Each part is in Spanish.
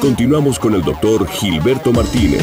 continuamos con el doctor Gilberto Martínez.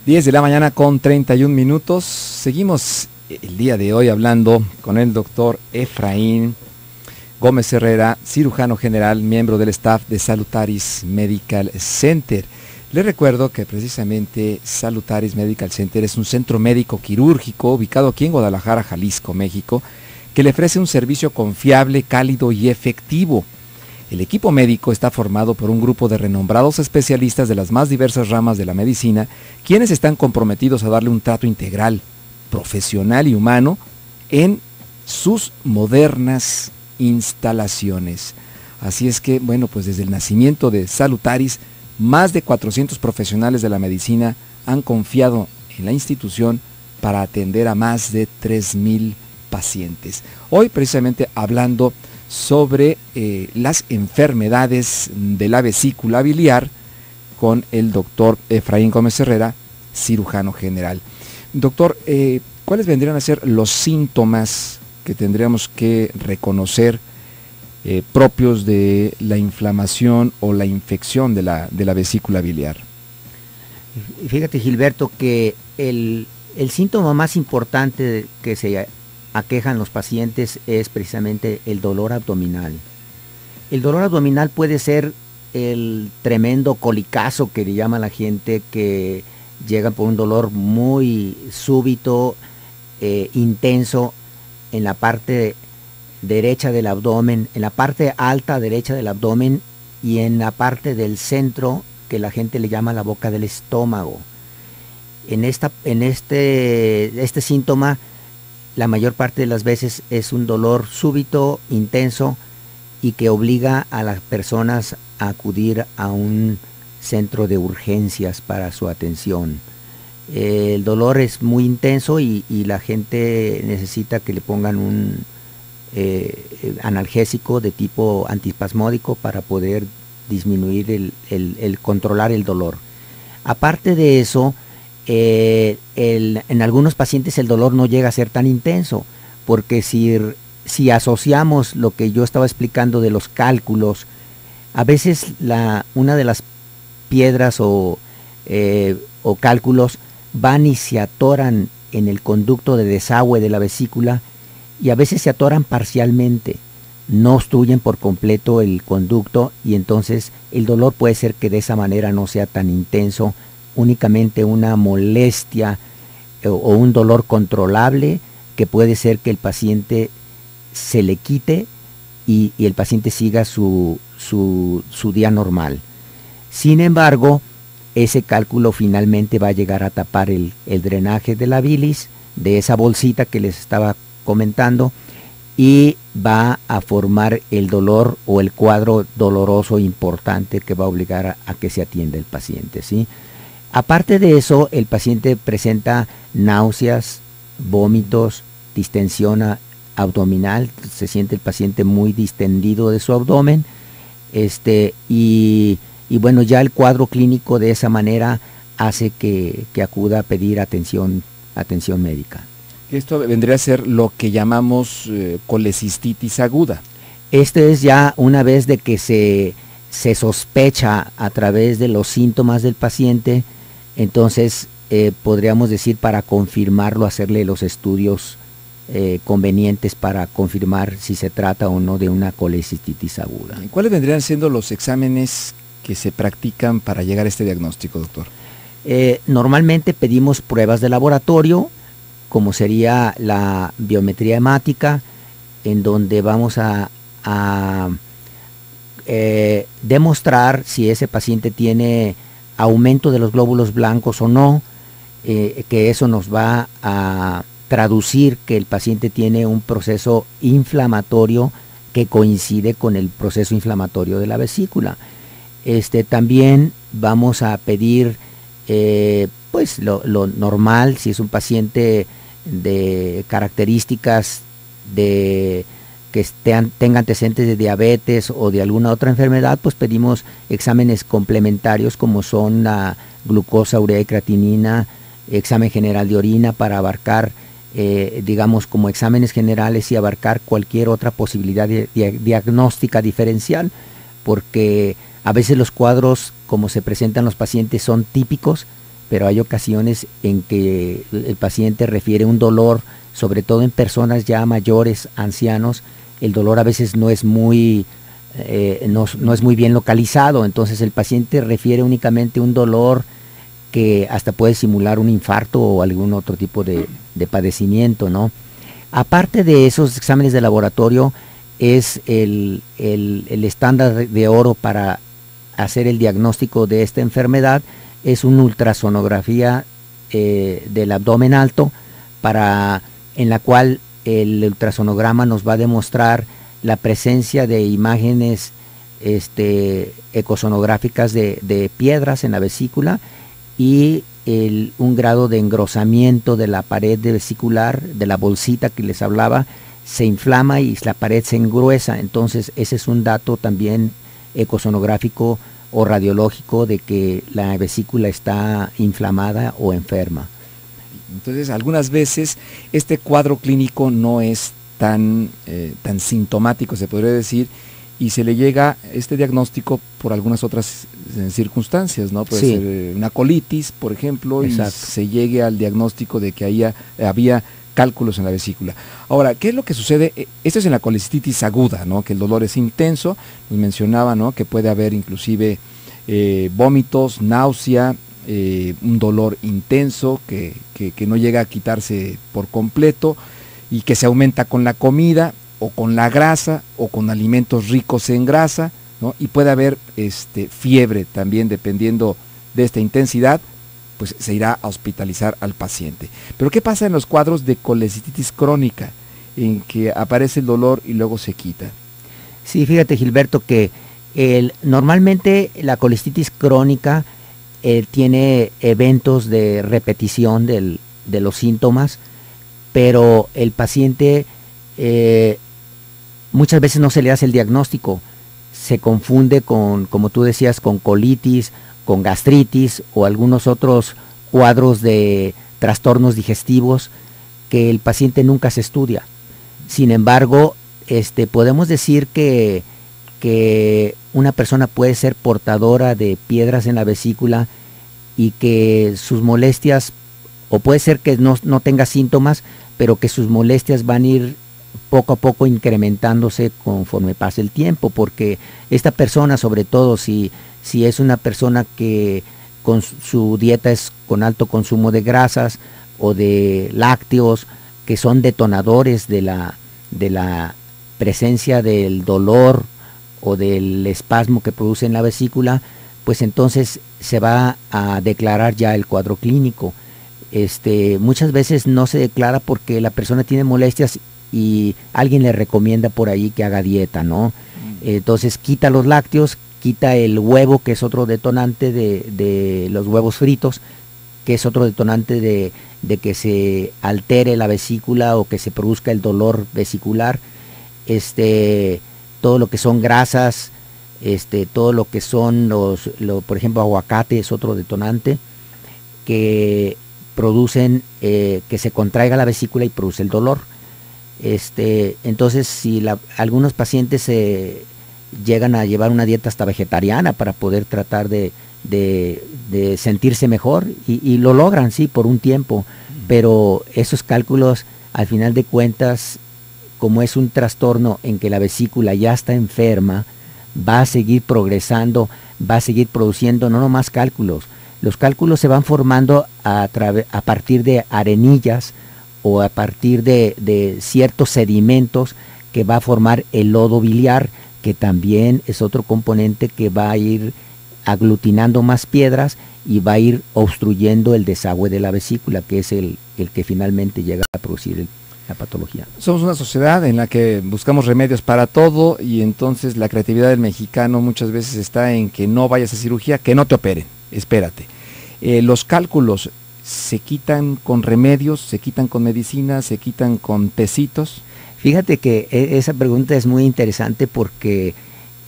10 de la mañana con 31 minutos. Seguimos el día de hoy hablando con el doctor Efraín Gómez Herrera, cirujano general, miembro del staff de Salutaris Medical Center. Les recuerdo que precisamente Salutaris Medical Center es un centro médico quirúrgico ubicado aquí en Guadalajara, Jalisco, México, que le ofrece un servicio confiable, cálido y efectivo. El equipo médico está formado por un grupo de renombrados especialistas de las más diversas ramas de la medicina, quienes están comprometidos a darle un trato integral, profesional y humano en sus modernas instalaciones. Así es que, bueno, pues desde el nacimiento de Salutaris, más de 400 profesionales de la medicina han confiado en la institución para atender a más de 3,000 pacientes. Hoy precisamente hablando sobre las enfermedades de la vesícula biliar con el doctor Efraín Gómez Herrera, cirujano general. Doctor, ¿cuáles vendrían a ser los síntomas que tendríamos que reconocer propios de la inflamación o la infección de la vesícula biliar? Fíjate, Gilberto, que el síntoma más importante que se aquejan los pacientes es precisamente el dolor abdominal. El dolor abdominal puede ser el tremendo colicazo que le llama la gente, que llega por un dolor muy súbito, intenso en la parte derecha del abdomen, en la parte alta derecha del abdomen y en la parte del centro, que la gente le llama la boca del estómago. Este síntoma, la mayor parte de las veces es un dolor súbito, intenso, y que obliga a las personas a acudir a un centro de urgencias para su atención. El dolor es muy intenso y la gente necesita que le pongan un analgésico de tipo antiespasmódico para poder disminuir el controlar el dolor. Aparte de eso, en algunos pacientes el dolor no llega a ser tan intenso, porque si asociamos lo que yo estaba explicando de los cálculos, a veces una de las piedras o cálculos van y se atoran en el conducto de desagüe de la vesícula, y a veces se atoran parcialmente, no obstruyen por completo el conducto, y entonces el dolor puede ser que de esa manera no sea tan intenso, únicamente una molestia o un dolor controlable, que puede ser que el paciente se le quite y el paciente siga su día normal. Sin embargo, ese cálculo finalmente va a llegar a tapar el drenaje de la bilis, de esa bolsita que les estaba comentando, y va a formar el dolor o el cuadro doloroso importante que va a obligar a que se atienda el paciente, ¿sí? Aparte de eso, el paciente presenta náuseas, vómitos, distensión abdominal, se siente el paciente muy distendido de su abdomen, y bueno, ya el cuadro clínico de esa manera hace que acuda a pedir atención médica. Esto vendría a ser lo que llamamos colecistitis aguda. Este es ya una vez de que se sospecha a través de los síntomas del paciente, entonces podríamos decir, para confirmarlo, hacerle los estudios convenientes para confirmar si se trata o no de una colecistitis aguda. ¿Cuáles vendrían siendo los exámenes que se practican para llegar a este diagnóstico, doctor? Normalmente pedimos pruebas de laboratorio, como sería la biometría hemática, en donde vamos a demostrar si ese paciente tiene aumento de los glóbulos blancos o no, que eso nos va a traducir que el paciente tiene un proceso inflamatorio que coincide con el proceso inflamatorio de la vesícula. También vamos a pedir pues lo normal, si es un paciente de características que tenga antecedentes de diabetes o de alguna otra enfermedad, pues pedimos exámenes complementarios como son la glucosa, urea y creatinina, examen general de orina para abarcar digamos, como exámenes generales y abarcar cualquier otra posibilidad de diagnóstica diferencial, porque a veces los cuadros, como se presentan los pacientes, son típicos, pero hay ocasiones en que el paciente refiere un dolor, sobre todo en personas ya mayores, ancianos. El dolor a veces no es muy bien localizado, entonces el paciente refiere únicamente un dolor que hasta puede simular un infarto o algún otro tipo de padecimiento, ¿no? Aparte de esos exámenes de laboratorio, es el estándar de oro para hacer el diagnóstico de esta enfermedad, es una ultrasonografía del abdomen alto, en la cual el ultrasonograma nos va a demostrar la presencia de imágenes ecosonográficas de piedras en la vesícula y un grado de engrosamiento de la pared vesicular, de la bolsita que les hablaba, se inflama y la pared se engruesa. Entonces ese es un dato también ecosonográfico o radiológico de que la vesícula está inflamada o enferma. Entonces algunas veces este cuadro clínico no es tan sintomático, se podría decir, y se le llega este diagnóstico por algunas otras circunstancias, ¿no? Puede ser una colitis, por ejemplo, exacto, y se llegue al diagnóstico de que había cálculos en la vesícula. Ahora, ¿qué es lo que sucede? Esto es en la colecistitis aguda, ¿no? Que el dolor es intenso, nos mencionaba, ¿no? Que puede haber inclusive vómitos, náusea, un dolor intenso que no llega a quitarse por completo y que se aumenta con la comida o con la grasa o con alimentos ricos en grasa, ¿no? Y puede haber fiebre también, dependiendo de esta intensidad, pues se irá a hospitalizar al paciente. Pero ¿qué pasa en los cuadros de colecistitis crónica, en que aparece el dolor y luego se quita? Sí, fíjate, Gilberto, que normalmente la colecistitis crónica tiene eventos de repetición de los síntomas, pero el paciente muchas veces no se le hace el diagnóstico, se confunde con, como tú decías, con colitis, con gastritis o algunos otros cuadros de trastornos digestivos que el paciente nunca se estudia. Sin embargo, podemos decir que una persona puede ser portadora de piedras en la vesícula y que sus molestias, o puede ser que no tenga síntomas, pero que sus molestias van a ir poco a poco incrementándose conforme pase el tiempo, porque esta persona, sobre todo si es una persona que con su dieta es con alto consumo de grasas o de lácteos, que son detonadores de la presencia del dolor o del espasmo que produce en la vesícula, pues entonces se va a declarar ya el cuadro clínico. Muchas veces no se declara porque la persona tiene molestias y alguien le recomienda por ahí que haga dieta, ¿no? Entonces quita los lácteos, quita el huevo, que es otro detonante de los huevos fritos, que es otro detonante de que se altere la vesícula o que se produzca el dolor vesicular. Todo lo que son grasas, todo lo que son por ejemplo, aguacate es otro detonante que producen que se contraiga la vesícula y produce el dolor. Entonces, si algunos pacientes llegan a llevar una dieta hasta vegetariana para poder tratar de sentirse mejor y lo logran, sí, por un tiempo, pero esos cálculos, al final de cuentas, como es un trastorno en que la vesícula ya está enferma, va a seguir progresando, va a seguir produciendo no nomás cálculos. Los cálculos se van formando a partir de arenillas o a partir de ciertos sedimentos que va a formar el lodo biliar, que también es otro componente que va a ir aglutinando más piedras y va a ir obstruyendo el desagüe de la vesícula, que es el que finalmente llega a producir la patología. Somos una sociedad en la que buscamos remedios para todo y entonces la creatividad del mexicano muchas veces está en que no vayas a cirugía, que no te operen, espérate. Los cálculos se quitan con remedios, se quitan con medicinas, se quitan con tecitos. Fíjate que esa pregunta es muy interesante porque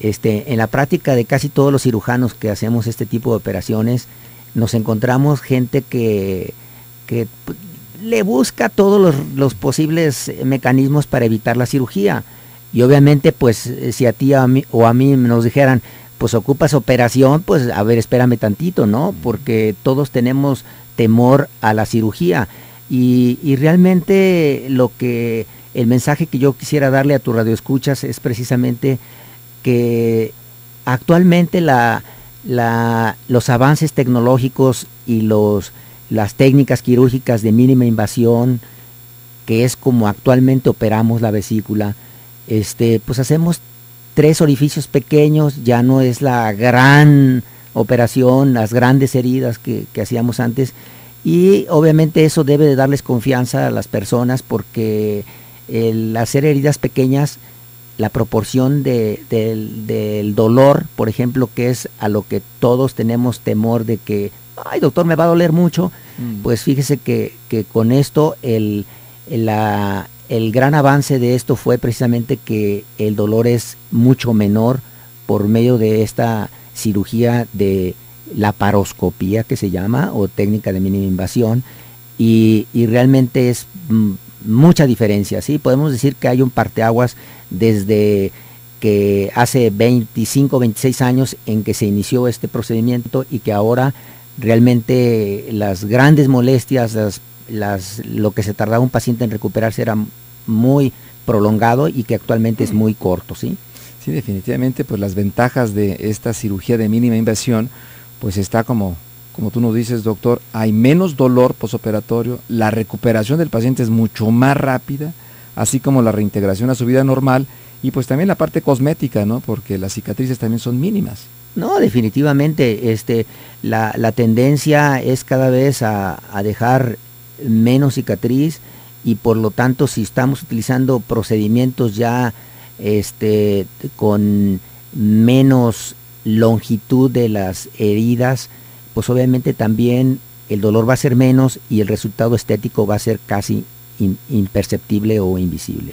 en la práctica de casi todos los cirujanos que hacemos este tipo de operaciones, nos encontramos gente que le busca todos los posibles mecanismos para evitar la cirugía. Y obviamente, pues, si a ti o a mí nos dijeran, pues ocupas operación, pues a ver, espérame tantito, ¿no? Porque todos tenemos temor a la cirugía. Y realmente el mensaje que yo quisiera darle a tu radioescuchas es precisamente que actualmente los avances tecnológicos y las técnicas quirúrgicas de mínima invasión, que es como actualmente operamos la vesícula, pues hacemos 3 orificios pequeños, ya no es la gran operación, las grandes heridas que hacíamos antes, y obviamente eso debe de darles confianza a las personas, porque el hacer heridas pequeñas, la proporción del dolor, por ejemplo, que es a lo que todos tenemos temor de que, ay doctor, me va a doler mucho, pues fíjese que con esto el gran avance de esto fue precisamente que el dolor es mucho menor por medio de esta cirugía de laparoscopía, que se llama, o técnica de mínima invasión, y realmente es mucha diferencia, ¿sí? Podemos decir que hay un parteaguas desde que hace 25, 26 años en que se inició este procedimiento, y que ahora realmente las grandes molestias, lo que se tardaba un paciente en recuperarse era muy prolongado, y que actualmente es muy corto, ¿sí? Sí, definitivamente, pues las ventajas de esta cirugía de mínima invasión, pues está como tú nos dices, doctor, hay menos dolor posoperatorio, la recuperación del paciente es mucho más rápida, así como la reintegración a su vida normal, y pues también la parte cosmética, ¿no? Porque las cicatrices también son mínimas. No, definitivamente, la tendencia es cada vez a dejar menos cicatriz, y por lo tanto, si estamos utilizando procedimientos ya con menos longitud de las heridas, pues obviamente también el dolor va a ser menos y el resultado estético va a ser casi imperceptible o invisible.